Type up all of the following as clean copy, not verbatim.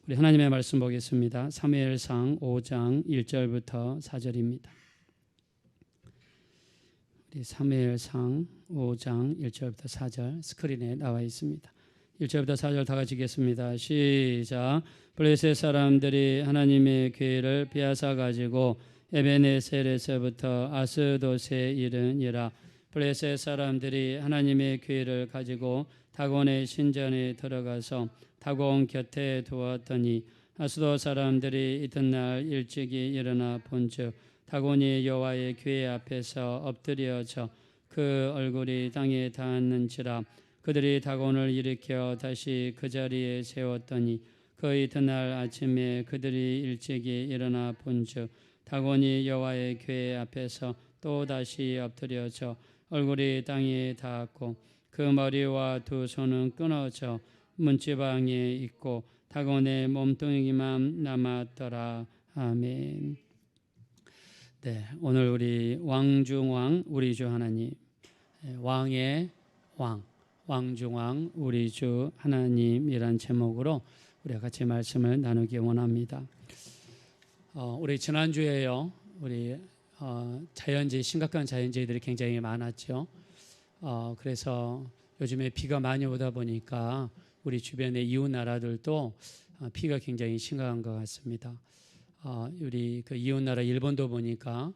우리 하나님의 말씀 보겠습니다. 사무엘상 5장 1절부터 4절입니다. 우리 사무엘상 5장 1절부터 4절 스크린에 나와 있습니다. 1절부터 4절 다 같이 읽겠습니다. 시작. 블레셋 사람들이 하나님의 교회를 빼앗아 가지고 에베네셀에서부터 아스돗에 이르니라. 블레셋 사람들이 하나님의 교회를 가지고 다곤의 신전에 들어가서 다곤 곁에 두었더니 아스돗 사람들이 이튿날 일찍이 일어나 본즉 다곤이 여호와의 교회 앞에서 엎드려져 그 얼굴이 땅에 닿았는지라. 그들이 다곤을 일으켜 다시 그 자리에 세웠더니 그 이튿날 아침에 그들이 일찍이 일어나 본즉 다곤이 여호와의 교회 앞에서 또 다시 엎드려져 얼굴이 땅에 닿았고 그 머리와 두 손은 끊어져 문지방에 있고 다곤의 몸뚱이만 남았더라. 아멘. 네, 오늘 우리 왕중왕 우리 주 하나님, 왕의 왕, 왕중왕 우리 주 하나님이란 제목으로 우리가 같이 말씀을 나누기 원합니다. 우리 지난주에요, 우리 자연재해, 심각한 자연재해들이 굉장히 많았죠. 그래서 요즘에 비가 많이 오다 보니까 우리 주변의 이웃 나라들도 비가 굉장히 심각한 것 같습니다. 우리 그 이웃 나라 일본도 보니까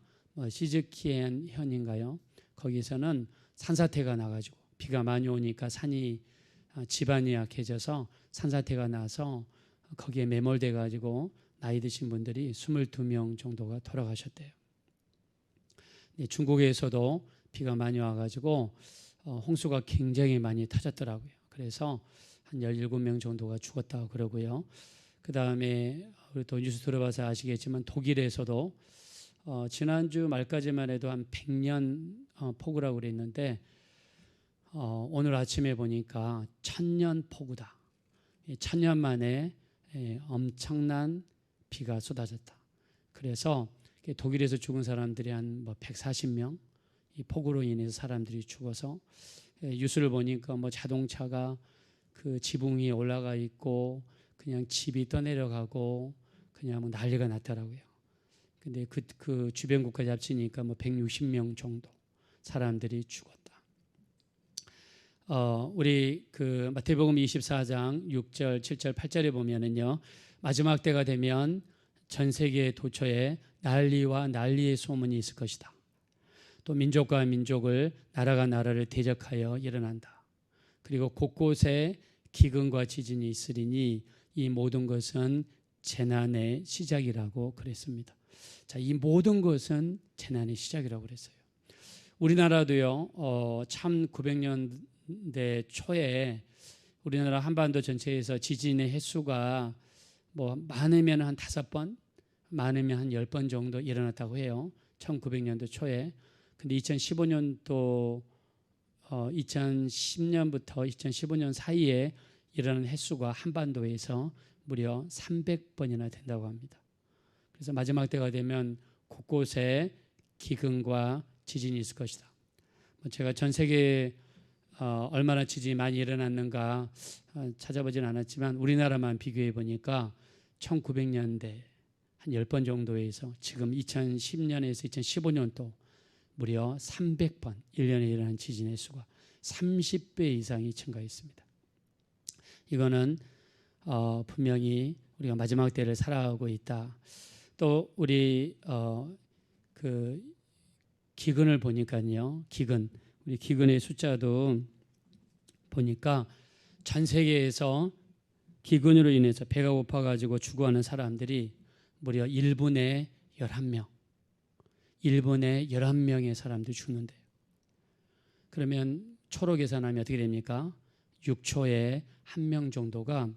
시즈키엔 현인가요? 거기서는 산사태가 나가지고 비가 많이 오니까 산이 지반이 약해져서 산사태가 나서 거기에 매몰돼 가지고 나이 드신 분들이 22명 정도가 돌아가셨대요. 중국에서도 비가 많이 와가지고 홍수가 굉장히 많이 터졌더라고요. 그래서 한 17명 정도가 죽었다고 그러고요. 그 다음에 또 뉴스 들어봐서 아시겠지만 독일에서도 지난주 말까지만 해도 한 100년 폭우라고 그랬는데 오늘 아침에 보니까 1000년 폭우다. 1000년 만에 엄청난 비가 쏟아졌다. 그래서 독일에서 죽은 사람들이 한 140명, 이 폭우로 인해서 사람들이 죽어서 뉴스를 보니까 자동차가 그 지붕 위에 올라가 있고 그냥 집이 떠내려가고 그냥 난리가 났더라고요. 근데 그 주변국까지 합치니까 160명 정도 사람들이 죽었다. 우리 그 마태복음 24장 6절, 7절, 8절에 보면은요, 마지막 때가 되면 전 세계 도처에 난리와 난리의 소문이 있을 것이다. 또 민족과 민족을, 나라가 나라를 대적하여 일어난다. 그리고 곳곳에 기근과 지진이 있으리니 이 모든 것은 재난의 시작이라고 그랬습니다. 자, 이 모든 것은 재난의 시작이라고 그랬어요. 우리나라도요, 1900년대 초에 우리나라 한반도 전체에서 지진의 횟수가 많으면 한 5번, 많으면 한 10번 정도 일어났다고 해요. 1900년도 초에. 근데 2015년도 2010년부터 2015년 사이에 일어나는 횟수가 한반도에서 무려 300번이나 된다고 합니다. 그래서 마지막 때가 되면 곳곳에 기근과 지진이 있을 것이다. 제가 전 세계에 얼마나 지진이 많이 일어났는가 찾아보진 않았지만 우리나라만 비교해 보니까 1900년대 한 10번 정도에서 지금 2010년에서 2015년도 무려 300번 1년에 일어나는 지진의 수가 30배 이상이 증가했습니다. 이거는 분명히 우리가 마지막 때를 살아가고 있다. 또 우리 그 기근을 보니까요, 우리 기근의 숫자도 보니까 전 세계에서 기근으로 인해서 배가 고파가지고 죽어가는 사람들이 무려 1분에 11명, 1분에 11명의 사람들이 죽는데요. 그러면 초로 계산하면 어떻게 됩니까? 6초에 1명 정도가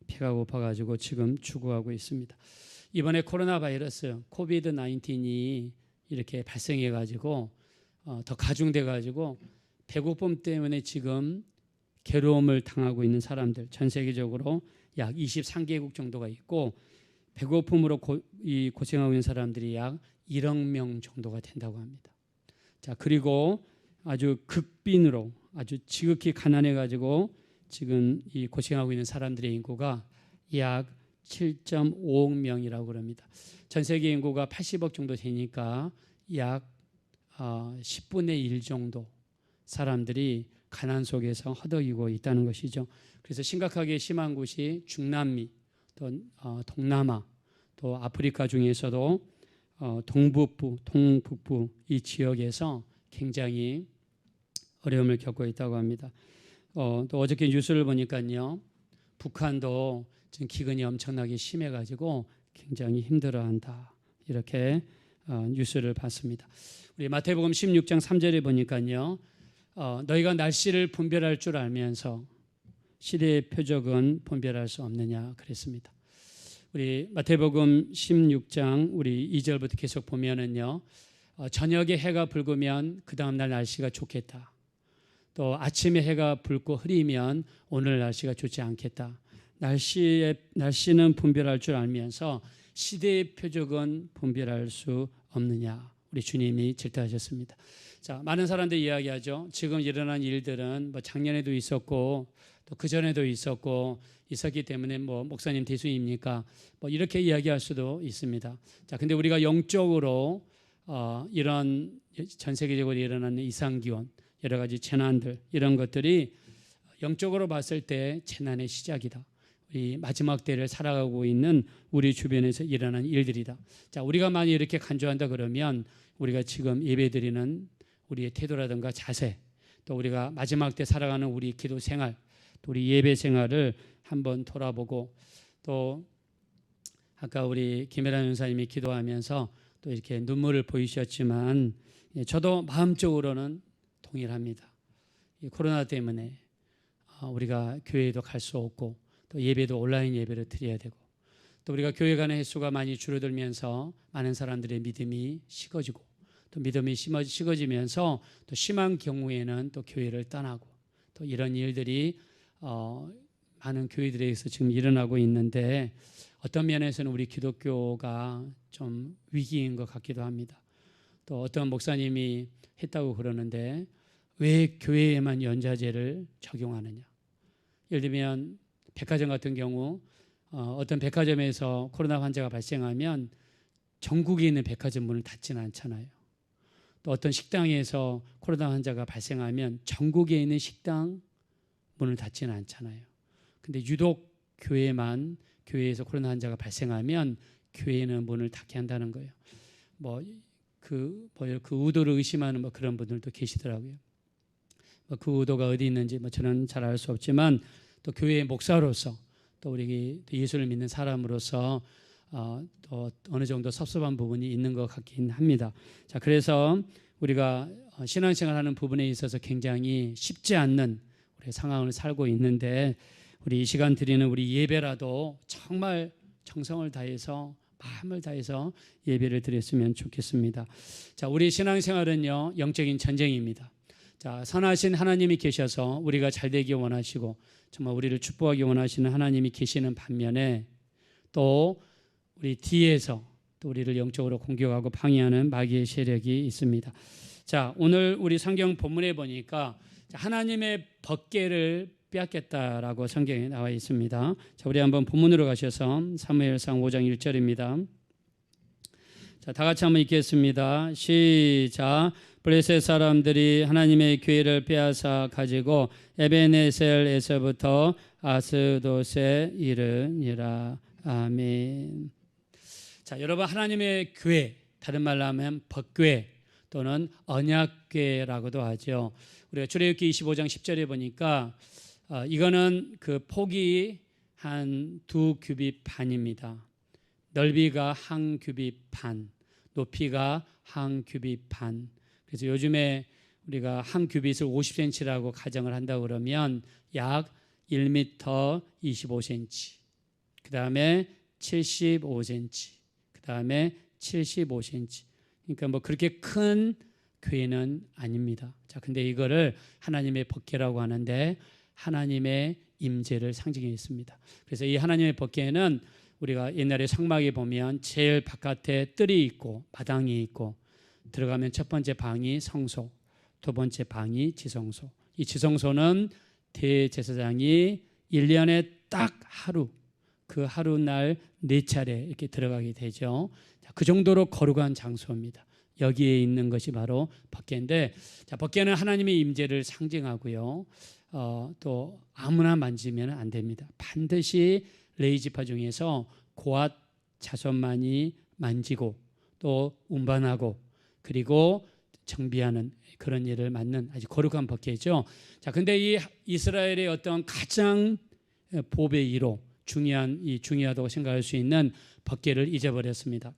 배가 고파가지고 지금 죽어가고 있습니다. 이번에 코로나 바이러스, 코비드 19이 이렇게 발생해가지고 더 가중돼가지고 배고픔 때문에 지금 괴로움을 당하고 있는 사람들, 전 세계적으로 약 23개국 정도가 있고 배고픔으로 고생하고 있는 사람들이 약 1억 명 정도가 된다고 합니다. 자, 그리고 아주 극빈으로 아주 지극히 가난해가지고 지금 이 고생하고 있는 사람들의 인구가 약 7.5억 명이라고 그럽니다. 전 세계 인구가 80억 정도 되니까 약 10분의 1 정도 사람들이 가난 속에서 허덕이고 있다는 것이죠. 그래서 심각하게 심한 곳이 중남미, 또 동남아, 또 아프리카 중에서도 동북부, 동북부 이 지역에서 굉장히 어려움을 겪고 있다고 합니다. 또 어저께 뉴스를 보니까요, 북한도 지금 기근이 엄청나게 심해가지고 굉장히 힘들어한다, 이렇게 뉴스를 봤습니다. 우리 마태복음 16장 3절에 보니까요, 너희가 날씨를 분별할 줄 알면서 시대의 표적은 분별할 수 없느냐 그랬습니다. 우리 마태복음 16장 우리 2절부터 계속 보면은요, 저녁에 해가 붉으면 그 다음날 날씨가 좋겠다. 또 아침에 해가 붉고 흐리면 오늘 날씨가 좋지 않겠다. 날씨는 분별할 줄 알면서 시대의 표적은 분별할 수 없느냐. 우리 주님이 질타하셨습니다. 자, 많은 사람들이 이야기하죠. 지금 일어난 일들은 뭐 작년에도 있었고 또 그전에도 있었기 때문에 뭐 목사님 대수입니까? 뭐 이렇게 이야기할 수도 있습니다. 자, 근데 우리가 영적으로 이런 전 세계적으로 일어나는 이상기온, 여러 가지 재난들, 이런 것들이 영적으로 봤을 때 재난의 시작이다. 우리 마지막 때를 살아가고 있는 우리 주변에서 일어나는 일들이다. 자, 우리가 만약 이렇게 간주한다 그러면 우리가 지금 예배드리는 우리의 태도라든가 자세, 또 우리가 마지막 때 살아가는 우리 기도 생활, 또 우리 예배 생활을 한번 돌아보고, 또 아까 우리 김혜란 연사님이 기도하면서 또 이렇게 눈물을 보이셨지만 저도 마음적으로는 동일합니다. 이 코로나 때문에 우리가 교회에도 갈 수 없고 또 예배도 온라인 예배를 드려야 되고, 또 우리가 교회 가는 횟수가 많이 줄어들면서 많은 사람들의 믿음이 식어지고, 또 믿음이 식어지면서 또 심한 경우에는 또 교회를 떠나고, 또 이런 일들이 많은 교회들에서 지금 일어나고 있는데, 어떤 면에서는 우리 기독교가 좀 위기인 것 같기도 합니다. 또 어떤 목사님이 했다고 그러는데, 왜 교회에만 연좌제를 적용하느냐. 예를 들면 백화점 같은 경우 어떤 백화점에서 코로나 환자가 발생하면 전국에 있는 백화점 문을 닫지는 않잖아요. 또 어떤 식당에서 코로나 환자가 발생하면 전국에 있는 식당 문을 닫지는 않잖아요. 근데 유독 교회에서 코로나 환자가 발생하면 교회는 문을 닫게 한다는 거예요. 그 의도를 의심하는 그런 분들도 계시더라고요. 그 의도가 어디 있는지 저는 잘 알 수 없지만, 또 교회의 목사로서, 또 우리 예수를 믿는 사람으로서 또 어느 정도 섭섭한 부분이 있는 것 같긴 합니다. 자, 그래서 우리가 신앙생활하는 부분에 있어서 굉장히 쉽지 않는 우리 상황을 살고 있는데, 우리 이 시간 드리는 우리 예배라도 정말 정성을 다해서, 마음을 다해서 예배를 드렸으면 좋겠습니다. 자, 우리 신앙생활은요, 영적인 전쟁입니다. 자, 선하신 하나님이 계셔서 우리가 잘 되기 원하시고 정말 우리를 축복하기 원하시는 하나님이 계시는 반면에, 또 우리 뒤에서 또 우리를 영적으로 공격하고 방해하는 마귀의 세력이 있습니다. 자, 오늘 우리 성경 본문에 보니까 하나님의 법궤를 빼앗겠다라고 성경에 나와 있습니다. 자, 우리 한번 본문으로 가셔서 사무엘상 5장 1절입니다. 자, 다 같이 한번 읽겠습니다. 시작. 블레셋 사람들이 하나님의 교회를 빼앗아 가지고 에베네셀에서부터 아스돗에 이르니라. 아멘. 자, 여러분, 하나님의 교회, 다른 말로 하면 법궤 또는 언약궤라고도 하죠. 우리가 출애굽기 25장 10절에 보니까 이거는 그 폭이 한 2규빗 반입니다. 넓이가 1규빗 반, 높이가 1규빗 반. 그래서 요즘에 우리가 1규빗을 50cm라고 가정을 한다고 그러면 약 1m 25cm, 그 다음에 75cm, 그 다음에 75cm. 그러니까 그렇게 큰 교회는 아닙니다. 자, 근데 이거를 하나님의 법궤라고 하는데, 하나님의 임재를 상징했습니다. 그래서 이 하나님의 법궤는 우리가 옛날에 성막에 보면 제일 바깥에 뜰이 있고 마당이 있고, 들어가면 첫 번째 방이 성소, 두 번째 방이 지성소. 이 지성소는 대제사장이 1년에 딱 하루, 그 하루 날 4차례 이렇게 들어가게 되죠. 자, 그 정도로 거룩한 장소입니다. 여기에 있는 것이 바로 법궤인데, 자, 법궤는 하나님의 임재를 상징하고요. 또 아무나 만지면 안 됩니다. 반드시 레위 지파 중에서 고앗 자손만이 만지고 또 운반하고 그리고 정비하는 그런 일을 맡는 아주 거룩한 법궤죠. 자, 근데 이 이스라엘의 어떤 가장 보배 1호 중요하다고 생각할 수 있는 법궤를 잊어버렸습니다.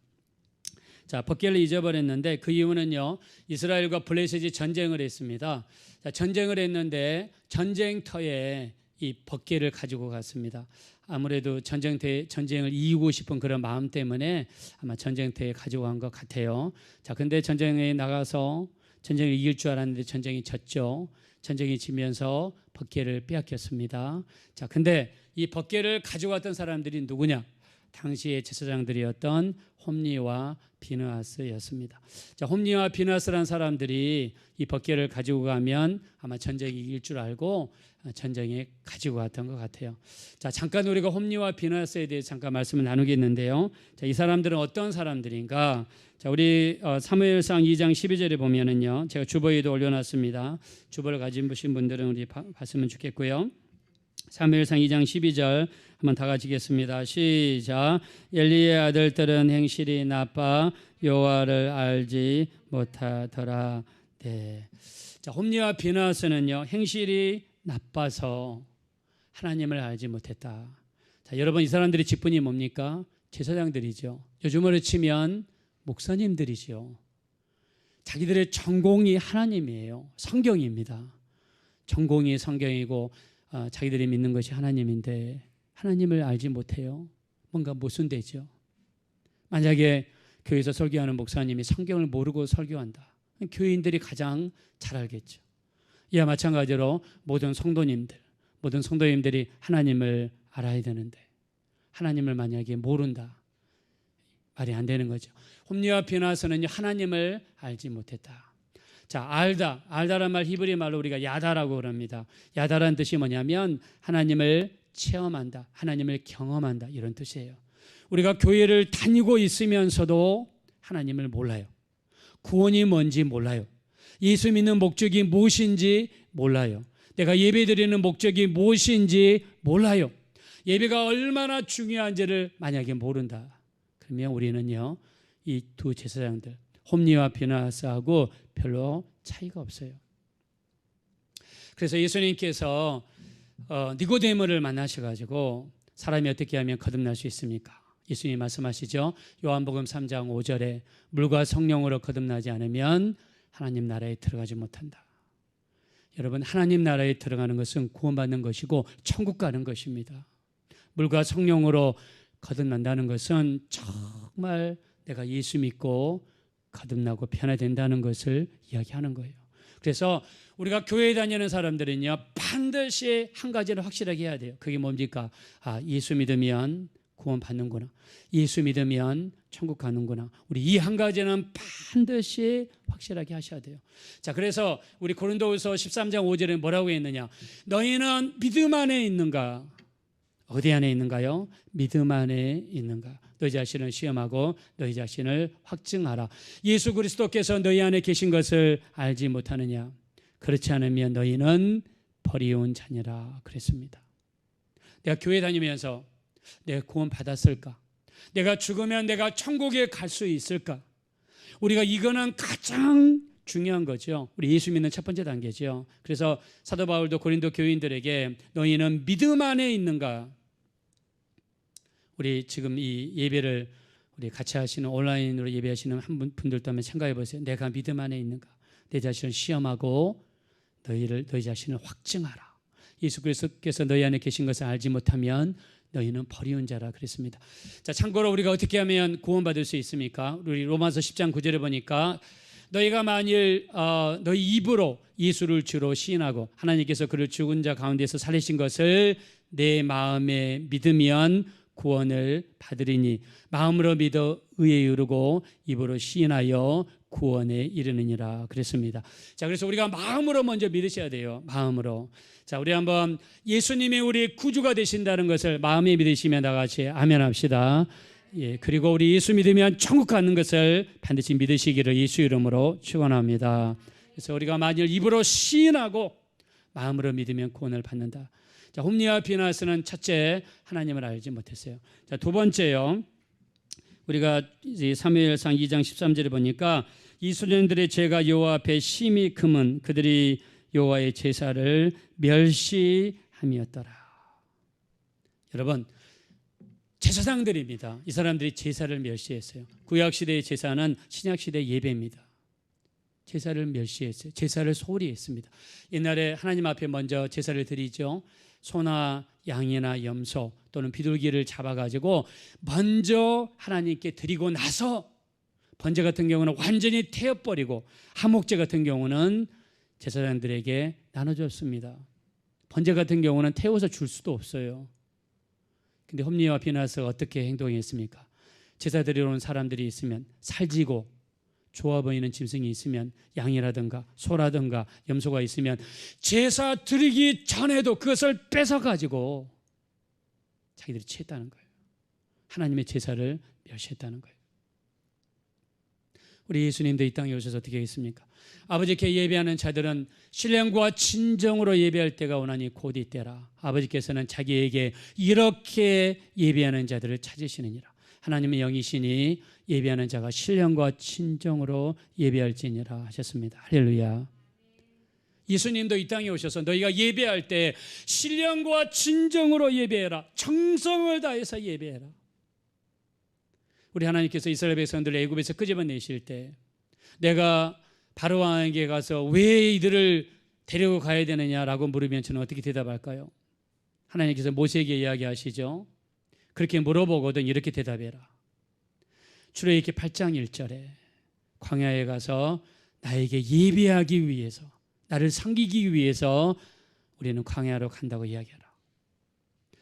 자, 법궤를 잊어버렸는데 그 이유는요, 이스라엘과 블레셋이 전쟁을 했습니다. 자, 전쟁을 했는데 전쟁터에 이 법궤를 가지고 갔습니다. 아무래도 전쟁을 이기고 싶은 그런 마음 때문에 아마 전쟁터에 가지고 간 것 같아요. 자, 근데 전쟁에 나가서 전쟁을 이길 줄 알았는데 전쟁이 졌죠. 전쟁이 지면서 법궤를 빼앗겼습니다. 자, 근데 이 법궤를 가져갔던 사람들이 누구냐? 당시의 제사장들이었던 홈리와 비느하스였습니다. 자, 홈리와 비느하스라는 사람들이 이 법궤를 가지고 가면 아마 전쟁이 이길 줄 알고 전쟁에 가지고 갔던 것 같아요. 자, 잠깐 우리가 홈리와 비느하스에 대해 잠깐 말씀을 나누겠는데요. 자, 이 사람들은 어떤 사람들인가? 자, 우리 사무엘상 2장 12절에 보면은요, 제가 주보에도 올려놨습니다. 주보를 가진 분들은 우리 봤으면 좋겠고요. 사무엘상 2장 12절 한번 다 같이 읽겠습니다. 시작. 엘리의 아들들은 행실이 나빠 여호와를 알지 못하더라. 네. 자, 홈리와 비느하스는요, 행실이 나빠서 하나님을 알지 못했다. 자, 여러분, 이 사람들의 직분이 뭡니까? 제사장들이죠. 요즘으로 치면 목사님들이죠. 자기들의 전공이 하나님이에요. 성경입니다. 전공이 성경이고 자기들이 믿는 것이 하나님인데 하나님을 알지 못해요. 뭔가 모순되죠. 만약에 교회에서 설교하는 목사님이 성경을 모르고 설교한다, 교인들이 가장 잘 알겠죠. 이와 마찬가지로 모든 성도님들이 하나님을 알아야 되는데 하나님을 만약에 모른다, 말이 안 되는 거죠. 홈리와 비느하스는 하나님을 알지 못했다. 자, 알다란 말 히브리 말로 우리가 야다라고 그럽니다. 야다란 뜻이 뭐냐면 하나님을 체험한다, 하나님을 경험한다, 이런 뜻이에요. 우리가 교회를 다니고 있으면서도 하나님을 몰라요. 구원이 뭔지 몰라요. 예수 믿는 목적이 무엇인지 몰라요. 내가 예배드리는 목적이 무엇인지 몰라요. 예배가 얼마나 중요한지를 만약에 모른다, 그러면 우리는요, 이 두 제사장들 홈리와 비느하스하고 별로 차이가 없어요. 그래서 예수님께서 니고데모를 만나셔가지고 사람이 어떻게 하면 거듭날 수 있습니까? 예수님이 말씀하시죠. 요한복음 3장 5절에 물과 성령으로 거듭나지 않으면 하나님 나라에 들어가지 못한다. 여러분, 하나님 나라에 들어가는 것은 구원받는 것이고 천국 가는 것입니다. 물과 성령으로 거듭난다는 것은 정말 내가 예수 믿고 거듭나고 변화된다는 것을 이야기하는 거예요. 그래서 우리가 교회에 다니는 사람들은요, 반드시 한 가지를 확실하게 해야 돼요. 그게 뭡니까? 예수 믿으면 구원 받는구나, 예수 믿으면 천국 가는구나. 우리 이 한 가지는 반드시 확실하게 하셔야 돼요. 자, 그래서 우리 고린도후서 13장 5절에 뭐라고 했느냐? 너희는 믿음 안에 있는가? 어디 안에 있는가요? 믿음 안에 있는가? 너희 자신을 시험하고 너희 자신을 확증하라. 예수 그리스도께서 너희 안에 계신 것을 알지 못하느냐? 그렇지 않으면 너희는 버리운 자녀라 그랬습니다. 내가 교회 다니면서 내가 구원 받았을까? 내가 죽으면 내가 천국에 갈 수 있을까? 우리가 이거는 가장 중요한 거죠. 우리 예수 믿는 첫 번째 단계죠. 그래서 사도 바울도 고린도 교인들에게 너희는 믿음 안에 있는가? 우리 지금 이 예배를 우리 같이 하시는 온라인으로 예배하시는 분들도 한번 생각해 보세요. 내가 믿음 안에 있는가? 내 자신을 시험하고 너희 자신을 확증하라. 예수 그리스도께서 너희 안에 계신 것을 알지 못하면 너희는 버리운 자라 그랬습니다. 자, 참고로 우리가 어떻게 하면 구원받을 수 있습니까? 우리 로마서 10장 9절에 보니까 너희가 만일 너희 입으로 예수를 주로 시인하고 하나님께서 그를 죽은 자 가운데서 살리신 것을 내 마음에 믿으면 구원을 받으리니 마음으로 믿어 의에 이르고 입으로 시인하여 구원에 이르느니라 그랬습니다. 자, 그래서 우리가 마음으로 먼저 믿으셔야 돼요. 마음으로. 자, 우리 한번 예수님이 우리 구주가 되신다는 것을 마음에 믿으시면 다 같이 아멘 합시다. 예, 그리고 우리 예수 믿으면 천국 가는 것을 반드시 믿으시기를 예수 이름으로 축원합니다. 그래서 우리가 만일 입으로 시인하고 마음으로 믿으면 구원을 받는다. 자, 홈리와 비나스는 첫째, 하나님을 알지 못했어요. 자, 두 번째요. 우리가 이제 사무엘상 2장 13절에 보니까 이 소년들의 죄가 여호와 앞에 심히 금은 그들이 여호와의 제사를 멸시함이었더라. 여러분, 제사장들입니다. 이 사람들이 제사를 멸시했어요. 구약시대의 제사는 신약시대의 예배입니다. 제사를 멸시했어요. 제사를 소홀히 했습니다. 옛날에 하나님 앞에 먼저 제사를 드리죠. 소나 양이나 염소 또는 비둘기를 잡아가지고 먼저 하나님께 드리고 나서 번제 같은 경우는 완전히 태워버리고 하목제 같은 경우는 제사장들에게 나눠줬습니다. 번제 같은 경우는 태워서 줄 수도 없어요. 근데 홈리와 비나스가 어떻게 행동했습니까? 제사 드리러 온 사람들이 있으면 살지고 좋아 보이는 짐승이 있으면 양이라든가 소라든가 염소가 있으면 제사 드리기 전에도 그것을 뺏어가지고 자기들이 취했다는 거예요. 하나님의 제사를 멸시했다는 거예요. 우리 예수님도 이 땅에 오셔서 어떻게 했습니까? 아버지께 예배하는 자들은 신령과 진정으로 예배할 때가 오나니 곧 이때라. 아버지께서는 자기에게 이렇게 예배하는 자들을 찾으시느니라. 하나님의 영이시니 예배하는 자가 신령과 진정으로 예배할지니라 하셨습니다. 할렐루야. 예수님도 이 땅에 오셔서 너희가 예배할 때 신령과 진정으로 예배해라. 정성을 다해서 예배해라. 우리 하나님께서 이스라엘 백성들을 애굽에서 끄집어내실 때 내가 바로 왕에게 가서 왜 이들을 데리고 가야 되느냐라고 물으면 저는 어떻게 대답할까요? 하나님께서 모세에게 이야기하시죠. 그렇게 물어보거든 이렇게 대답해라. 출애굽기 8장 1절에 광야에 가서 나에게 예배하기 위해서 나를 섬기기 위해서 우리는 광야로 간다고 이야기하라.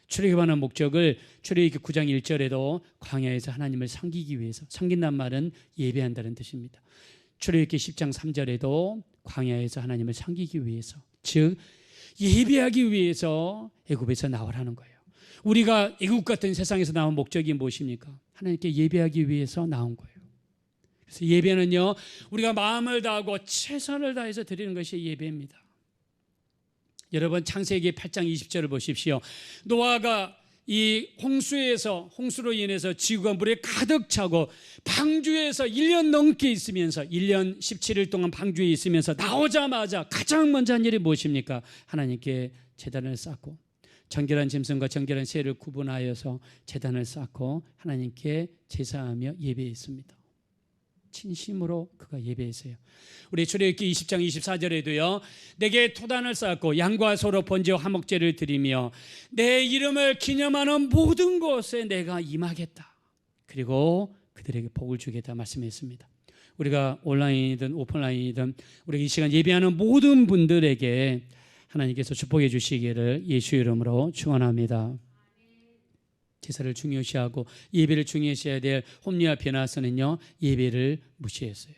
출애굽하는 목적을 출애굽기 9장 1절에도 광야에서 하나님을 섬기기 위해서, 섬긴다는 말은 예배한다는 뜻입니다. 출애굽기 10장 3절에도 광야에서 하나님을 섬기기 위해서, 즉 예배하기 위해서 애굽에서 나오라는 거예요. 우리가 애굽 같은 세상에서 나온 목적이 무엇입니까? 하나님께 예배하기 위해서 나온 거예요. 그래서 예배는요, 우리가 마음을 다하고 최선을 다해서 드리는 것이 예배입니다. 여러분, 창세기 8장 20절을 보십시오. 노아가 이 홍수로 인해서 지구가 물에 가득 차고 방주에서 1년 넘게 있으면서 1년 17일 동안 방주에 있으면서 나오자마자 가장 먼저 한 일이 무엇입니까? 하나님께 제단을 쌓고 정결한 짐승과 정결한 새를 구분하여서 제단을 쌓고 하나님께 제사하며 예배했습니다. 진심으로 그가 예배했어요. 우리 출애굽기 20장 24절에도요. 내게 토단을 쌓고 양과 소로 번제와 화목제를 드리며 내 이름을 기념하는 모든 곳에 내가 임하겠다. 그리고 그들에게 복을 주겠다 말씀했습니다. 우리가 온라인이든 오프라인이든 우리가 이 시간 예배하는 모든 분들에게 하나님께서 축복해 주시기를 예수 이름으로 축원합니다. 제사를 중요시하고 예배를 중요시해야 될 홈리와 비나스는요, 예배를 무시했어요.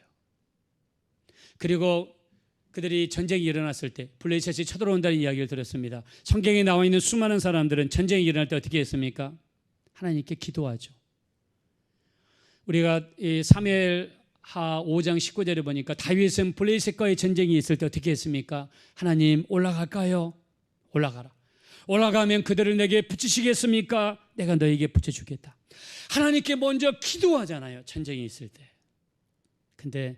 그리고 그들이 전쟁이 일어났을 때 블레셋이 쳐들어온다는 이야기를 들었습니다. 성경에 나와 있는 수많은 사람들은 전쟁이 일어날 때 어떻게 했습니까? 하나님께 기도하죠. 우리가 사무엘하 5장 19절에 보니까 다윗은 블레셋과의 전쟁이 있을 때 어떻게 했습니까? 하나님 올라갈까요? 올라가라. 올라가면 그들을 내게 붙이시겠습니까? 내가 너에게 붙여주겠다. 하나님께 먼저 기도하잖아요. 전쟁이 있을 때. 근데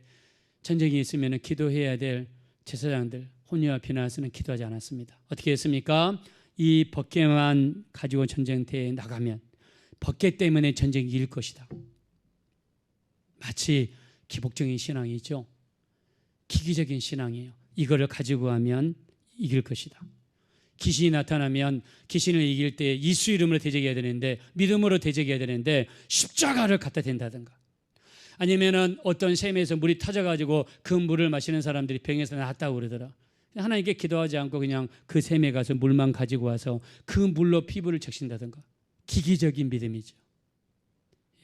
전쟁이 있으면 기도해야 될 제사장들 홈리와 비나스는 기도하지 않았습니다. 어떻게 했습니까? 이 벗개만 가지고 전쟁터에 나가면 벗개 때문에 전쟁이 이길 것이다. 마치 기복적인 신앙이죠. 기기적인 신앙이에요. 이거를 가지고 하면 이길 것이다. 귀신이 나타나면 귀신을 이길 때 예수 이름으로 대적해야 되는데, 믿음으로 대적해야 되는데 십자가를 갖다 댄다든가, 아니면은 어떤 샘에서 물이 터져가지고 그 물을 마시는 사람들이 병에서 낫다고 그러더라. 하나님께 기도하지 않고 그냥 그 샘에 가서 물만 가지고 와서 그 물로 피부를 적신다든가, 기기적인 믿음이죠.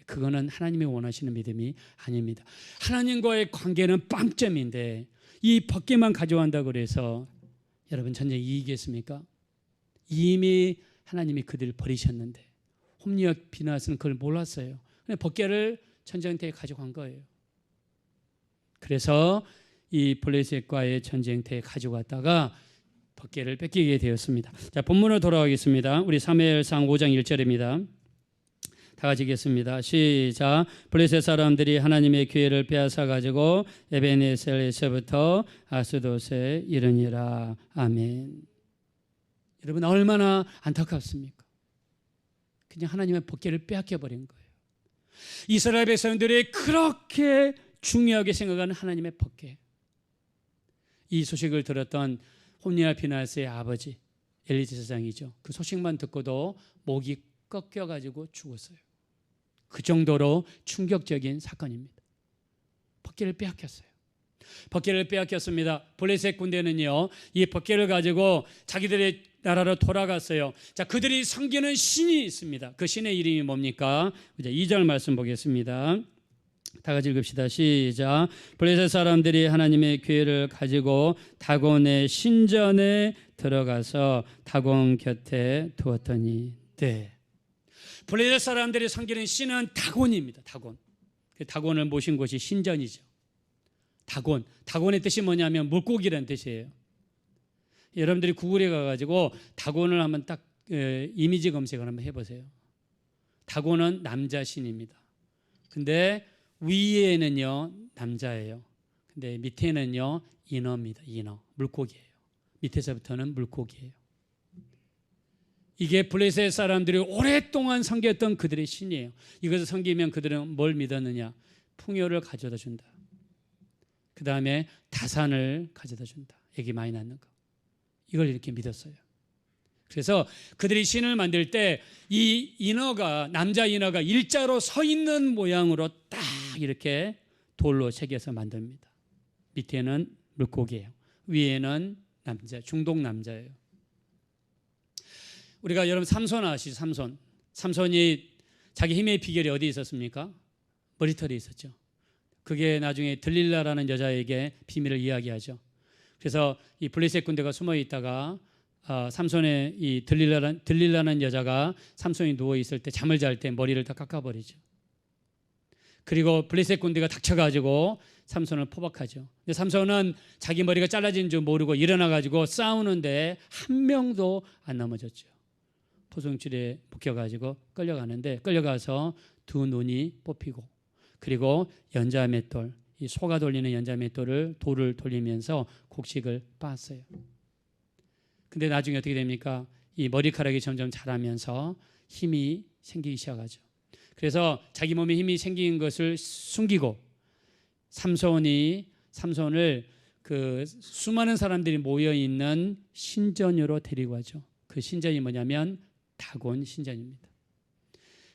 그거는 하나님이 원하시는 믿음이 아닙니다. 하나님과의 관계는 빵점인데 이 벗개만 가져간다고 그래서 여러분 전쟁 이기겠습니까? 이미 하나님이 그들을 버리셨는데 홈리와 비나스는 그걸 몰랐어요. 그냥 벗개를 전쟁터에 가져간 거예요. 그래서 이 블레셋과의 전쟁터에 가져갔다가 벗개를 뺏기게 되었습니다. 자, 본문으로 돌아가겠습니다. 우리 사무엘상 5장 1절입니다. 다 같이 읽겠습니다. 시작. 블레셋 사람들이 하나님의 기회를 빼앗아 가지고 에베네셀에서부터 아스돗에 이르니라. 아멘. 여러분 얼마나 안타깝습니까? 그냥 하나님의 벗개를 빼앗겨 버린 거예요. 이스라엘 백성들이 그렇게 중요하게 생각하는 하나님의 벗개. 이 소식을 들었던 홈리와 비나스의 아버지 엘리 제사장이죠. 그 소식만 듣고도 목이 꺾여가지고 죽었어요. 그 정도로 충격적인 사건입니다. 벗개를 빼앗겼어요. 벗개를 빼앗겼습니다. 블레셋 군대는요, 이 벗개를 가지고 자기들의 나라로 돌아갔어요. 자, 그들이 섬기는 신이 있습니다. 그 신의 이름이 뭡니까? 이제 2절 말씀 보겠습니다. 다 같이 읽읍시다. 시작. 블레셋 사람들이 하나님의 기회를 가지고 다곤의 신전에 들어가서 다곤 곁에 두었더니 네. 블레셋 사람들이 섬기는 신은 다곤입니다. 다곤. 다곤을 모신 곳이 신전이죠. 다곤. 다곤의 뜻이 뭐냐면 물고기라는 뜻이에요. 여러분들이 구글에 가가지고 다곤을 한번 딱 이미지 검색을 한번 해보세요. 다곤은 남자 신입니다. 근데 위에는요 남자예요. 근데 밑에는요 인어입니다. 인어. 물고기예요. 밑에서부터는 물고기예요. 이게 블레셋 사람들이 오랫동안 섬겼던 그들의 신이에요. 이것을 섬기면 그들은 뭘 믿었느냐? 풍요를 가져다 준다. 그 다음에 다산을 가져다 준다. 애기 많이 낳는 거. 이걸 이렇게 믿었어요. 그래서 그들이 신을 만들 때 이 인어가, 남자 인어가 일자로 서 있는 모양으로 딱 이렇게 돌로 새겨서 만듭니다. 밑에는 물고기예요. 위에는 남자, 중동 남자예요. 우리가 여러분 삼손 아시죠? 삼손이 자기 힘의 비결이 어디에 있었습니까? 머리털이 있었죠. 그게 나중에 들릴라라는 여자에게 비밀을 이야기하죠. 그래서 이 블레셋 군대가 숨어 있다가 삼손의 이 들릴라는 여자가 삼손이 누워 있을 때 잠을 잘 때 머리를 다 깎아버리죠. 그리고 블레셋 군대가 닥쳐가지고 삼손을 포박하죠. 근데 삼손은 자기 머리가 잘라진 줄 모르고 일어나가지고 싸우는데 한 명도 안 넘어졌죠. 포승줄에 묶여가지고 끌려가는데 끌려가서 두 눈이 뽑히고 그리고 연자맷돌, 이 소가 돌리는 연자맷돌을 돌을 돌리면서 곡식을 빻았어요. 근데 나중에 어떻게 됩니까? 이 머리카락이 점점 자라면서 힘이 생기기 시작하죠. 그래서 자기 몸에 힘이 생긴 것을 숨기고 삼손을 그 수많은 사람들이 모여 있는 신전으로 데리고 가죠. 그 신전이 뭐냐면 다곤 신전입니다.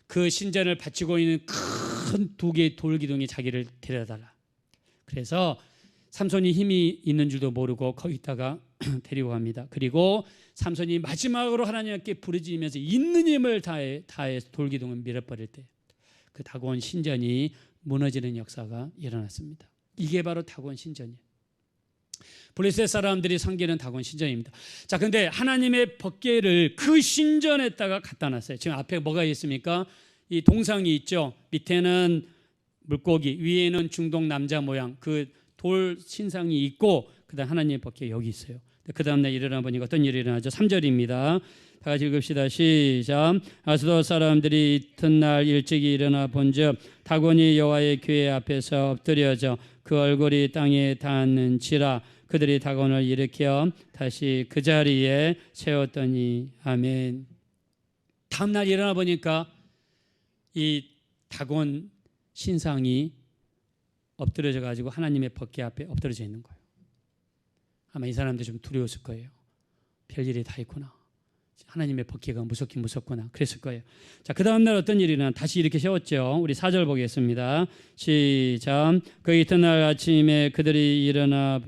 그 신전을 바치고 있는 큰 두 개의 돌기둥이 자기를 데려다라. 그래서 삼손이 힘이 있는 줄도 모르고 거기다가 데리고 갑니다. 그리고 삼손이 마지막으로 하나님께 부르짖으면서 있는 힘을 다해서 돌기둥을 밀어버릴 때 그 다곤 신전이 무너지는 역사가 일어났습니다. 이게 바로 다곤 신전이에요. 블레셋 사람들이 섬기는 다곤 신전입니다. 자, 근데 하나님의 벗개를 그 신전에다가 갖다 놨어요. 지금 앞에 뭐가 있습니까? 이 동상이 있죠. 밑에는 물고기, 위에는 중동 남자 모양 그 돌 신상이 있고 그다음 하나님의 벗개 여기 있어요. 그 다음날 일어나 보니까 어떤 일이 일어나죠? 3절입니다. 다 같이 읽읍시다. 시작. 아스돗 사람들이 이튿날 일찍이 일어나 본즉 다곤이 여호와의 궤 앞에서 엎드려져 그 얼굴이 땅에 닿는지라. 그들이 다곤을 일으켜 다시 그 자리에 세웠더니 아멘. 다음날 일어나 보니까 이 다곤 신상이 엎드려져 가지고 하나님의 벗개 앞에 엎드려져 있는 거예요. 아마 이 사람들 좀 두려웠을 거예요. 별일이 다 있구나. 하나님의 벗개가 무섭긴 무섭구나. 그랬을 거예요. 자, 그 다음 날 어떤 일이 일어나 다시 이렇게 세웠죠. 우리 4절 보겠습니다. 시작. 그 이튿날 아침에 그들이 일어나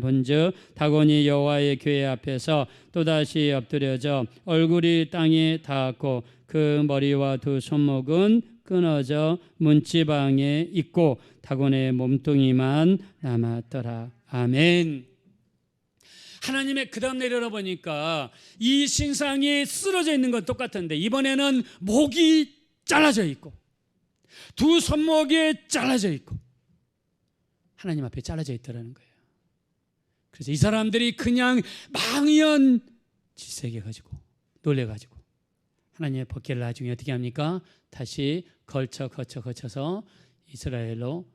본즉 다곤이 여호와의 궤 앞에서 또다시 엎드려져 얼굴이 땅에 닿았고 그 머리와 두 손목은 끊어져 문지방에 있고 다곤의 몸뚱이만 남았더라. 아멘. 하나님의 그 다음 내려다보니까 이 신상이 쓰러져 있는 건 똑같은데 이번에는 목이 잘라져 있고 두 손목이 잘라져 있고 하나님 앞에 잘라져 있더라는 거예요. 그래서 이 사람들이 그냥 망연 질색해가지고 놀래가지고 하나님의 법궤를 나중에 어떻게 합니까? 다시 거쳐서 이스라엘로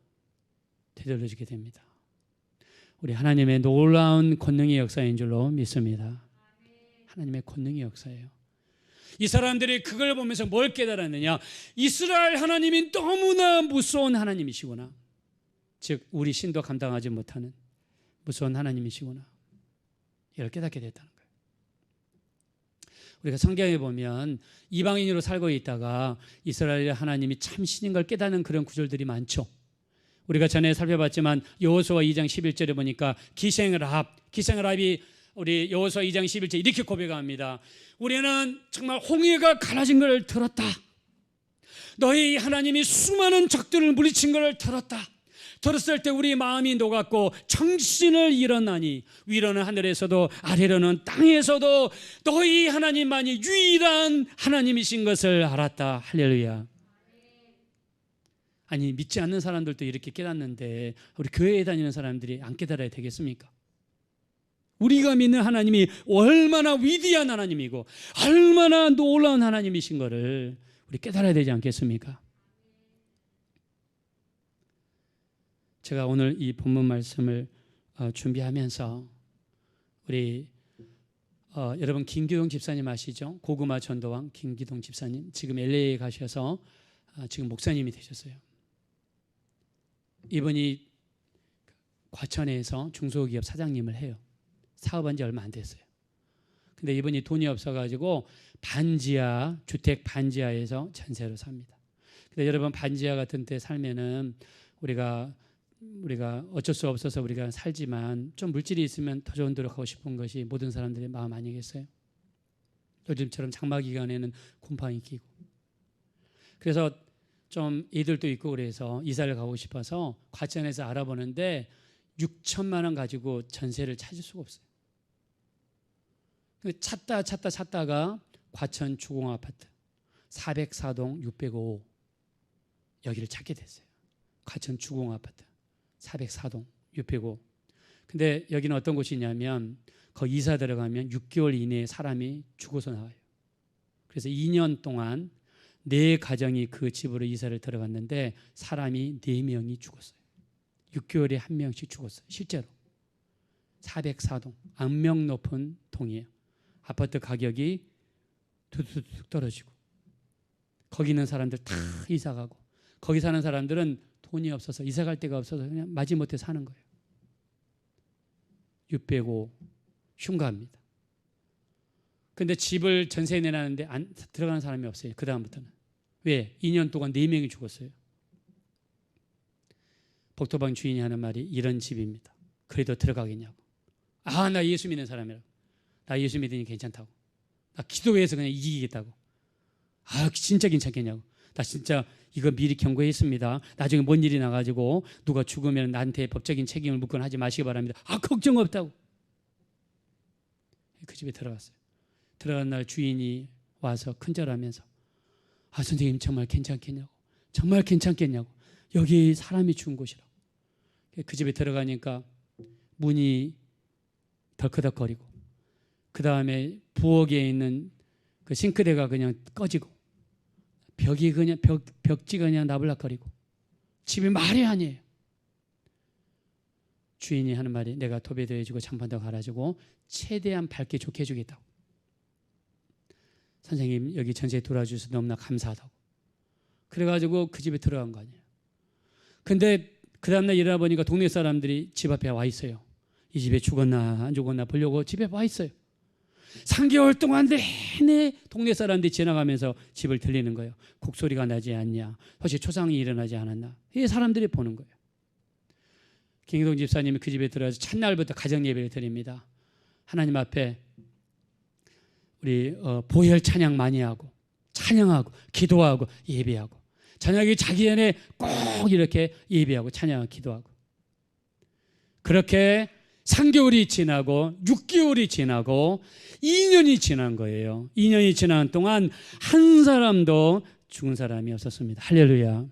되돌려주게 됩니다. 우리 하나님의 놀라운 권능의 역사인 줄로 믿습니다. 하나님의 권능의 역사예요. 이 사람들이 그걸 보면서 뭘 깨달았느냐? 이스라엘 하나님이 너무나 무서운 하나님이시구나. 즉 우리 신도 감당하지 못하는 무서운 하나님이시구나. 이걸 깨닫게 됐다는 거예요. 우리가 성경에 보면 이방인으로 살고 있다가 이스라엘 하나님이 참 신인 걸 깨닫는 그런 구절들이 많죠. 우리가 전에 살펴봤지만 여호수아 2장 11절에 보니까 기생라합이 우리 여호수아 2장 11절 이렇게 고백합니다. 우리는 정말 홍해가 갈라진 걸 들었다. 너희 하나님이 수많은 적들을 물리친 걸 들었다. 들었을 때 우리 마음이 녹았고 정신을 잃었나니 위로는 하늘에서도 아래로는 땅에서도 너희 하나님만이 유일한 하나님이신 것을 알았다. 할렐루야. 아니 믿지 않는 사람들도 이렇게 깨닫는데 우리 교회에 다니는 사람들이 안 깨달아야 되겠습니까? 우리가 믿는 하나님이 얼마나 위대한 하나님이고 얼마나 놀라운 하나님이신 것을 우리 깨달아야 되지 않겠습니까? 제가 오늘 이 본문 말씀을 준비하면서 우리 여러분 김기동 집사님 아시죠? 고구마 전도왕 김기동 집사님 지금 LA에 가셔서 지금 목사님이 되셨어요. 이분이 과천에서 중소기업 사장님을 해요. 사업한 지 얼마 안 됐어요. 근데 이분이 돈이 없어가지고 반지하 주택 반지하에서 전세로 삽니다. 근데 여러분 반지하 같은 데 살면은 우리가 어쩔 수 없어서 우리가 살지만 좀 물질이 있으면 더 좋은 데로 가고 싶은 것이 모든 사람들의 마음 아니겠어요? 요즘처럼 장마 기간에는 곰팡이 끼고 그래서 좀 애들도 있고 그래서 이사를 가고 싶어서 과천에서 알아보는데 6천만 원 가지고 전세를 찾을 수가 없어요. 찾다가 과천 주공아파트 404동 605 여기를 찾게 됐어요. 과천 주공아파트 404동 605. 근데 여기는 어떤 곳이냐면 거기 이사 들어가면 6개월 이내에 사람이 죽어서 나와요. 그래서 2년 동안 4가정이 그 집으로 이사를 들어갔는데 사람이 4명이 죽었어요. 6개월에 1명씩 죽었어요. 실제로 404동 악명 높은 동이에요. 아파트 가격이 툭툭툭 떨어지고 거기 있는 사람들 다 이사가고 거기 사는 사람들은 돈이 없어서 이사갈 데가 없어서 그냥 마지못해 사는 거예요. 605 흉가합니다. 근데 집을 전세 내놨는데 안 들어가는 사람이 없어요. 그 다음부터는. 왜? 2년 동안 4명이 죽었어요. 복도방 주인이 하는 말이 이런 집입니다. 그래도 들어가겠냐고. 나 예수 믿는 사람이라고. 나 예수 믿으니 괜찮다고. 나 기도해서 그냥 이기겠다고. 진짜 괜찮겠냐고. 나 진짜 이거 미리 경고했습니다. 나중에 뭔 일이 나가지고 누가 죽으면 나한테 법적인 책임을 묻거나 하지 마시기 바랍니다. 걱정 없다고. 그 집에 들어갔어요. 들어간 날 주인이 와서 큰절하면서 선생님 정말 괜찮겠냐고. 정말 괜찮겠냐고. 여기 사람이 죽은 곳이라고. 그 집에 들어가니까 문이 덜커덕거리고 그 다음에 부엌에 있는 그 싱크대가 그냥 꺼지고 벽이 그냥 벽지가 그냥 나불락거리고 집이 말이 아니에요. 주인이 하는 말이 내가 도배도 해주고 장판도 갈아주고 최대한 밝게 좋게 해주겠다고. 선생님 여기 전세 돌아주셔서 너무나 감사하다고. 그래가지고 그 집에 들어간 거 아니에요. 근데 그 다음날 일어나 보니까 동네 사람들이 집 앞에 와 있어요. 이 집에 죽었나 안 죽었나 보려고 집에 와 있어요. 3개월 동안 내내 동네 사람들이 지나가면서 집을 들리는 거예요. 곡소리가 나지 않냐, 혹시 초상이 일어나지 않았나, 이 사람들이 보는 거예요. 김기동 집사님이 그 집에 들어가서 첫날부터 가정 예배를 드립니다. 하나님 앞에 우리 보혈 찬양 많이 하고 찬양하고 기도하고 예배하고, 저녁이 자기 전에 꼭 이렇게 예배하고 찬양하고 기도하고. 그렇게 3개월이 지나고 6개월이 지나고 2년이 지난 거예요. 2년이 지난 동안 한 사람도 죽은 사람이 없었습니다. 할렐루야.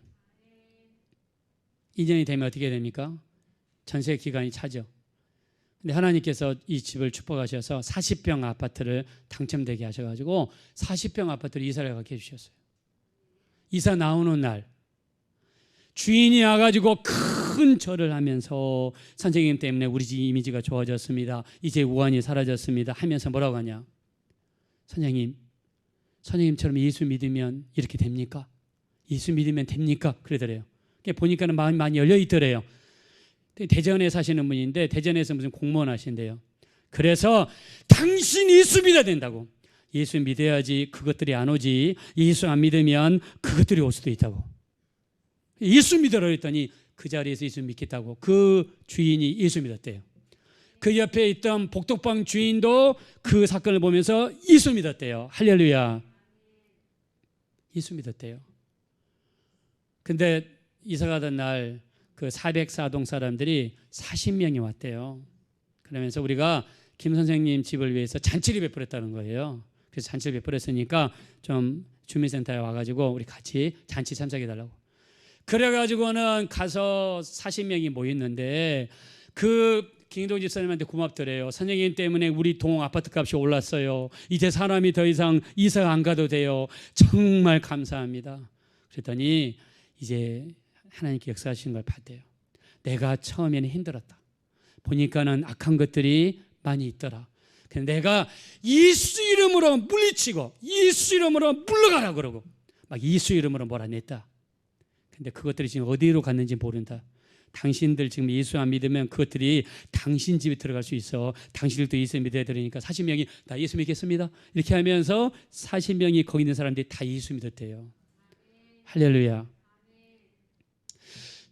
2년이 되면 어떻게 됩니까? 전세 기간이 차죠. 근데 하나님께서 이 집을 축복하셔서 40평 아파트를 당첨되게 하셔가지고 40평 아파트를 이사를 가게 해주셨어요. 이사 나오는 날 주인이 와가지고 큰 절을 하면서 선생님 때문에 우리 집 이미지가 좋아졌습니다. 이제 우환이 사라졌습니다. 하면서 뭐라고 하냐? 선생님처럼 예수 믿으면 이렇게 됩니까? 예수 믿으면 됩니까? 그러더래요. 보니까는 마음이 많이 열려 있더래요. 대전에 사시는 분인데 대전에서 무슨 공무원 하신대요. 그래서 당신 예수 믿어야 된다고. 예수 믿어야지 그것들이 안 오지. 예수 안 믿으면 그것들이 올 수도 있다고. 예수 믿으라 했더니 그 자리에서 예수 믿겠다고 그 주인이 예수 믿었대요. 그 옆에 있던 복덕방 주인도 그 사건을 보면서 예수 믿었대요. 할렐루야. 예수 믿었대요. 근데 이사 가던 날 그 404동 사람들이 40명이 왔대요. 그러면서 우리가 김 선생님 집을 위해서 잔치를 베풀었다는 거예요. 그래서 잔치를 베풀었으니까 좀 주민센터에 와가지고 우리 같이 잔치 참석해달라고. 그래가지고는 가서 40명이 모였는데 그 김동 집사님한테 고맙더래요. 선생님 때문에 우리 동 아파트 값이 올랐어요. 이제 사람이 더 이상 이사 안 가도 돼요. 정말 감사합니다. 그랬더니 이제 하나님께 역사하시는 걸 봤대요. 내가 처음에는 힘들었다. 보니까는 악한 것들이 많이 있더라. 근데 내가 예수 이름으로 물리치고 예수 이름으로 물러가라 그러고 막 예수 이름으로 몰아냈다. 근데 그것들이 지금 어디로 갔는지 모른다. 당신들 지금 예수 안 믿으면 그것들이 당신 집에 들어갈 수 있어. 당신들도 예수 믿어야 되니까 40명이 나 예수 믿겠습니다. 이렇게 하면서 40명이 거기 있는 사람들이 다 예수 믿었대요. 할렐루야.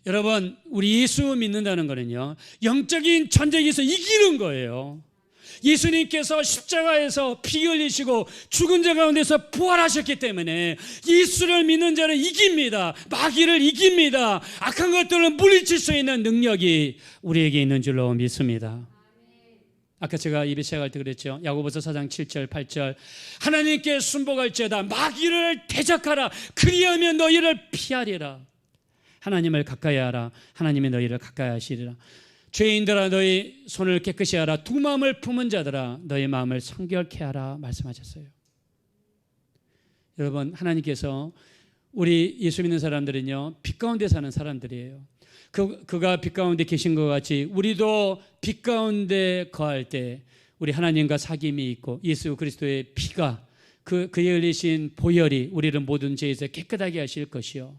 여러분, 우리 예수 믿는다는 거는요, 영적인 전쟁에서 이기는 거예요. 예수님께서 십자가에서 피 흘리시고 죽은 자 가운데서 부활하셨기 때문에 예수를 믿는 자는 이깁니다. 마귀를 이깁니다. 악한 것들을 물리칠 수 있는 능력이 우리에게 있는 줄로 믿습니다. 아까 제가 예배 시작할 때 그랬죠. 야고보서 4장 7절 8절 하나님께 순복할지어다 마귀를 대적하라. 그리하면 너희를 피하리라. 하나님을 가까이 하라. 하나님이 너희를 가까이 하시리라. 죄인들아 너희 손을 깨끗이 하라. 두 마음을 품은 자들아 너희 마음을 성결케 하라 말씀하셨어요. 여러분, 하나님께서 우리 예수 믿는 사람들은요 빛 가운데 사는 사람들이에요. 그가 빛 가운데 계신 것 같이 우리도 빛 가운데 거할 때 우리 하나님과 사귐이 있고 예수 그리스도의 피가 그의 흘리신 보혈이 우리를 모든 죄에서 깨끗하게 하실 것이요.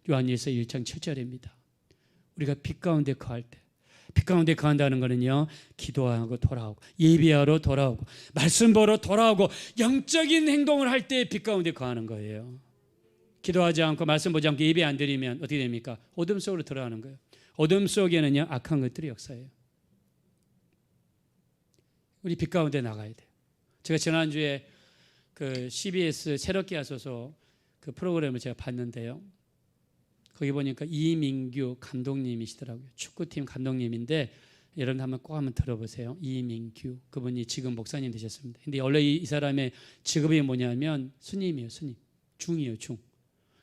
요한일서 1장 7절입니다. 우리가 빛 가운데 거할 때, 빛 가운데 거한다는 것은요 기도하고 돌아오고 예배하러 돌아오고 말씀 보러 돌아오고 영적인 행동을 할 때 빛 가운데 거하는 거예요. 기도하지 않고 말씀 보지 않고 예배 안 드리면 어떻게 됩니까? 어둠 속으로 들어가는 거예요. 어둠 속에는요 악한 것들이 역사해요. 우리 빛 가운데 나가야 돼요. 제가 지난주에 그 CBS 새롭게 하소서 그 프로그램을 제가 봤는데요. 거기 보니까 이민규 감독님이시더라고요. 축구팀 감독님인데 여러분 한번 들어보세요. 이민규 그분이 지금 목사님 되셨습니다. 근데 원래 이 사람의 직업이 뭐냐면 스님이에요. 스님. 중이에요. 중.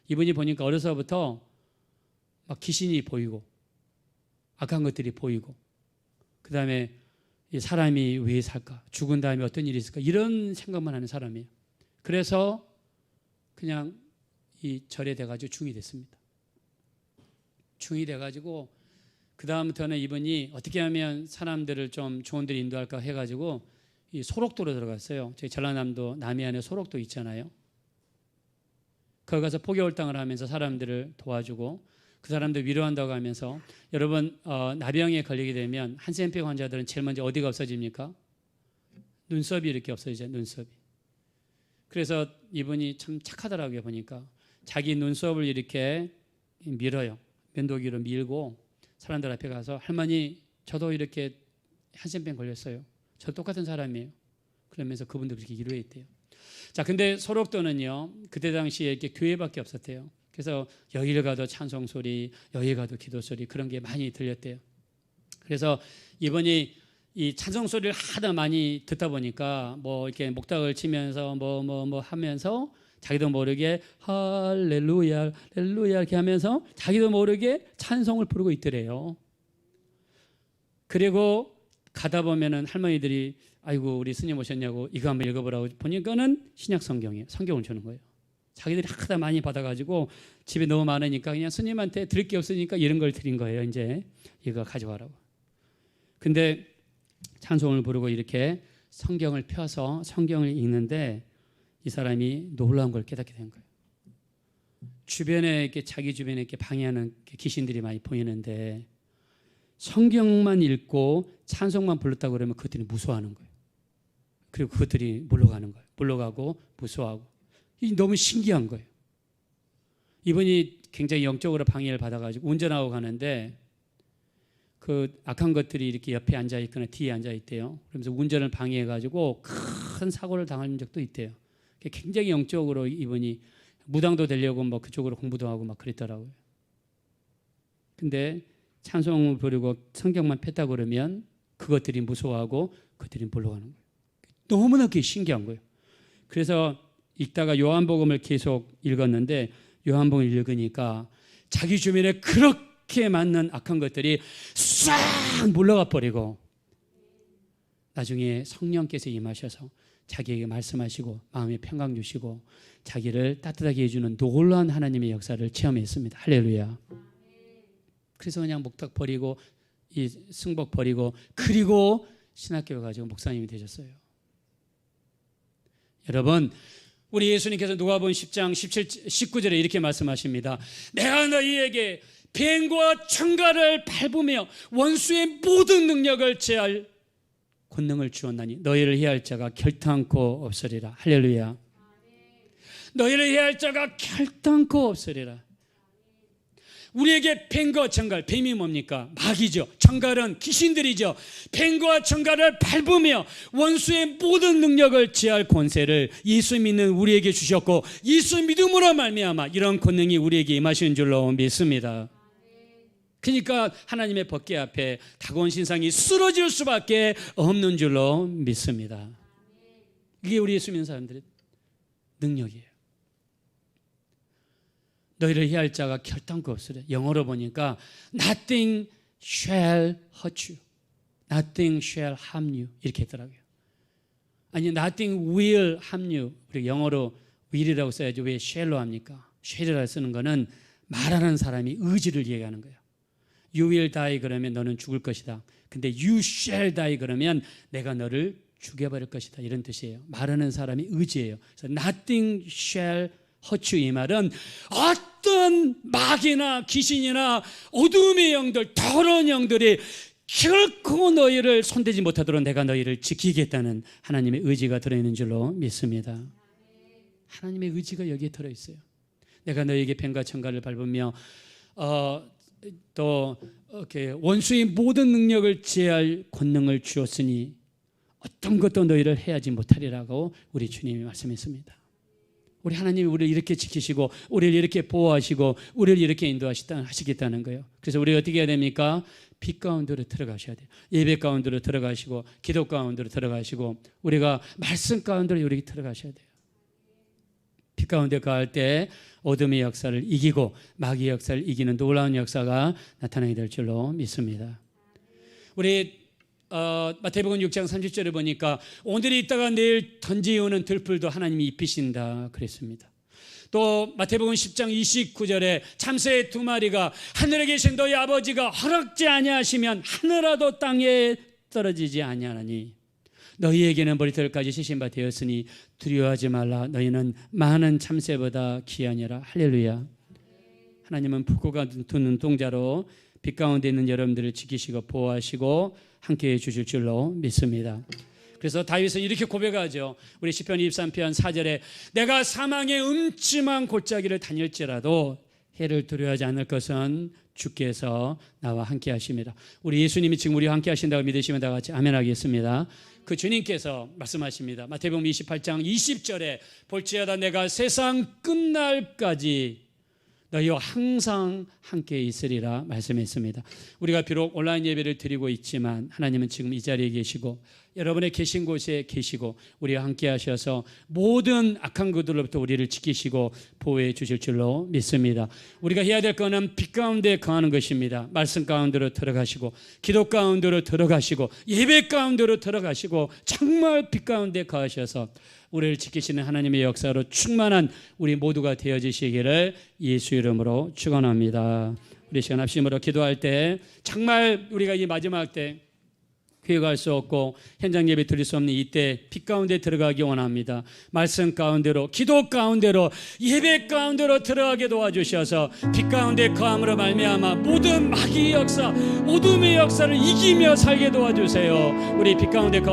이분이 보니까 어려서부터 막 귀신이 보이고 악한 것들이 보이고 그 다음에 사람이 왜 살까? 죽은 다음에 어떤 일이 있을까? 이런 생각만 하는 사람이에요. 그래서 그냥 이 절에 돼가지고 중이 됐습니다. 중이 돼가지고 그 다음부터는 이분이 어떻게 하면 사람들을 좀 좋은 데로 인도할까 해가지고 이 소록도로 들어갔어요. 저희 전라남도 남해안에 소록도 있잖아요. 거기 가서 포교활동을 하면서 사람들을 도와주고 그 사람들 위로한다고 하면서 여러분 나병에 걸리게 되면 한센병 환자들은 제일 먼저 어디가 없어집니까? 눈썹이 이렇게 없어지죠. 눈썹이. 그래서 이분이 참 착하더라고요. 보니까 자기 눈썹을 이렇게 밀어요. 면도기로 밀고 사람들 앞에 가서 할머니 저도 이렇게 한센병 걸렸어요. 저 똑같은 사람이에요. 그러면서 그분도 그렇게 위로했대요. 자, 근데 소록도는요, 그때 당시에 이렇게 교회밖에 없었대요. 그래서 여기를 가도 찬송 소리, 여기 가도 기도 소리 그런 게 많이 들렸대요. 그래서 이번이 이 찬송 소리를 하다 많이 듣다 보니까 뭐 이렇게 목탁을 치면서 뭐 하면서 자기도 모르게 할렐루야, 할렐루야 이렇게 하면서 자기도 모르게 찬송을 부르고 있더래요. 그리고 가다 보면은 할머니들이 아이고 우리 스님 오셨냐고 이거 한번 읽어보라고 보니까는 신약 성경이에요. 성경을 주는 거예요. 자기들이 하다 많이 받아가지고 집에 너무 많으니까 그냥 스님한테 드릴 게 없으니까 이런 걸 드린 거예요. 이제 이거 가져가라고. 근데 찬송을 부르고 이렇게 성경을 펴서 성경을 읽는데 이 사람이 놀라운 걸 깨닫게 된 거예요. 주변에 이렇게 자기 주변에 이렇게 방해하는 귀신들이 많이 보이는데 성경만 읽고 찬송만 불렀다고 그러면 그것들이 무서워하는 거예요. 그리고 그것들이 물러가는 거예요. 물러가고 무서워하고. 이 너무 신기한 거예요. 이분이 굉장히 영적으로 방해를 받아가지고 운전하고 가는데 그 악한 것들이 이렇게 옆에 앉아 있거나 뒤에 앉아 있대요. 그러면서 운전을 방해해가지고 큰 사고를 당한 적도 있대요. 굉장히 영적으로 이분이 무당도 되려고 뭐 그쪽으로 공부도 하고 막 그랬더라고요. 근데 찬송을 부르고 성경만 폈다 그러면 그것들이 무서워하고 그것들이 물러가는 거예요. 너무나 그게 신기한 거예요. 그래서 읽다가 요한복음을 계속 읽었는데 요한복음을 읽으니까 자기 주변에 그렇게 많은 악한 것들이 싹 물러가 버리고 나중에 성령께서 임하셔서 자기에게 말씀하시고 마음에 평강 주시고 자기를 따뜻하게 해주는 놀라운 하나님의 역사를 체험했습니다. 할렐루야. 그래서 그냥 목탁 버리고 이 승복 버리고 그리고 신학교에 가지고 목사님이 되셨어요. 여러분 우리 예수님께서 누가복음 10장 19절에 이렇게 말씀하십니다. 내가 너희에게 뱀과 청갈을 밟으며 원수의 모든 능력을 제할 권능을 주었나니 너희를 해할 자가 결단코 없으리라. 할렐루야. 너희를 해할 자가 결단코 없으리라. 우리에게 뱀과 청갈, 뱀이 뭡니까? 마귀죠. 청갈은 귀신들이죠. 뱀과 청갈을 밟으며 원수의 모든 능력을 제할 권세를 예수 믿는 우리에게 주셨고 예수 믿음으로 말미암아 이런 권능이 우리에게 임하신 줄로 믿습니다. 그러니까 하나님의 법궤 앞에 다가온 신상이 쓰러질 수밖에 없는 줄로 믿습니다. 이게 우리 예수 믿는 사람들의 능력이에요. 너희를 해할 자가 결단코 없으래. 영어로 보니까 nothing shall hurt you, nothing shall harm you 이렇게 했더라고요. 아니 nothing will harm you. 우리 영어로 will이라고 써야지 왜 shall로 합니까? shall이라고 쓰는 거는 말하는 사람이 의지를 얘기하는 거예요. You will die 그러면 너는 죽을 것이다. 근데 you shall die 그러면 내가 너를 죽여버릴 것이다 이런 뜻이에요. 말하는 사람이 의지예요. 그래서 nothing shall hurt you 이 말은 어떤 마귀나 귀신이나 어둠의 영들 더러운 영들이 결코 너희를 손대지 못하도록 내가 너희를 지키겠다는 하나님의 의지가 들어있는 줄로 믿습니다. 하나님의 의지가 여기에 들어있어요. 내가 너희에게 뱀과 청갈을 밟으며 또 이렇게 원수의 모든 능력을 제할 권능을 주었으니 어떤 것도 너희를 해하지 못하리라고 우리 주님이 말씀했습니다. 우리 하나님이 우리를 이렇게 지키시고 우리를 이렇게 보호하시고 우리를 이렇게 인도하시겠다는 거예요. 그래서 우리가 어떻게 해야 됩니까? 빛 가운데로 들어가셔야 돼요. 예배 가운데로 들어가시고 기도 가운데로 들어가시고 우리가 말씀 가운데로 우리 들어가셔야 돼요. 빛 가운데 갈 때 어둠의 역사를 이기고 마귀의 역사를 이기는 놀라운 역사가 나타나게 될 줄로 믿습니다. 우리 마태복음 6장 30절에 보니까 오늘이 있다가 내일 던지우는 들풀도 하나님이 입히신다 그랬습니다. 또 마태복음 10장 29절에 참새 두 마리가 하늘에 계신 너희 아버지가 허락지 아니하시면 하늘라도 땅에 떨어지지 아니하나니 너희에게는 머리털까지 시신 바 되었으니 두려워하지 말라. 너희는 많은 참새보다 귀하니라. 할렐루야. 하나님은 푸고가 두 눈동자로 빛 가운데 있는 여러분들을 지키시고 보호하시고 함께해 주실 줄로 믿습니다. 그래서 다윗은 이렇게 고백하죠. 우리 시편 23편 4절에 내가 사망의 음침한 골짜기를 다닐지라도 해를 두려워하지 않을 것은 주께서 나와 함께 하십니다. 우리 예수님이 지금 우리와 함께 하신다고 믿으시면 다 같이 아멘 하겠습니다. 그 주님께서 말씀하십니다. 마태복음 28장 20절에 볼지어다 내가 세상 끝날까지 너희와 항상 함께 있으리라 말씀했습니다. 우리가 비록 온라인 예배를 드리고 있지만 하나님은 지금 이 자리에 계시고 여러분의 계신 곳에 계시고 우리와 함께 하셔서 모든 악한 것들로부터 우리를 지키시고 보호해 주실 줄로 믿습니다. 우리가 해야 될 것은 빛 가운데 거하는 것입니다. 말씀 가운데로 들어가시고 기도 가운데로 들어가시고 예배 가운데로 들어가시고 정말 빛 가운데 거하셔서 우리를 지키시는 하나님의 역사로 충만한 우리 모두가 되어지시기를 예수 이름으로 축원합니다. 우리 시간 합심으로 기도할 때 정말 우리가 이 마지막 때 교회 갈 수 없고 현장 예배 드릴 수 없는 이때 빛 가운데 들어가기 원합니다. 말씀 가운데로 기도 가운데로 예배 가운데로 들어가게 도와주셔서 빛 가운데 거함으로 말미암아 모든 마귀의 역사 어둠의 역사를 이기며 살게 도와주세요. 우리 빛 가운데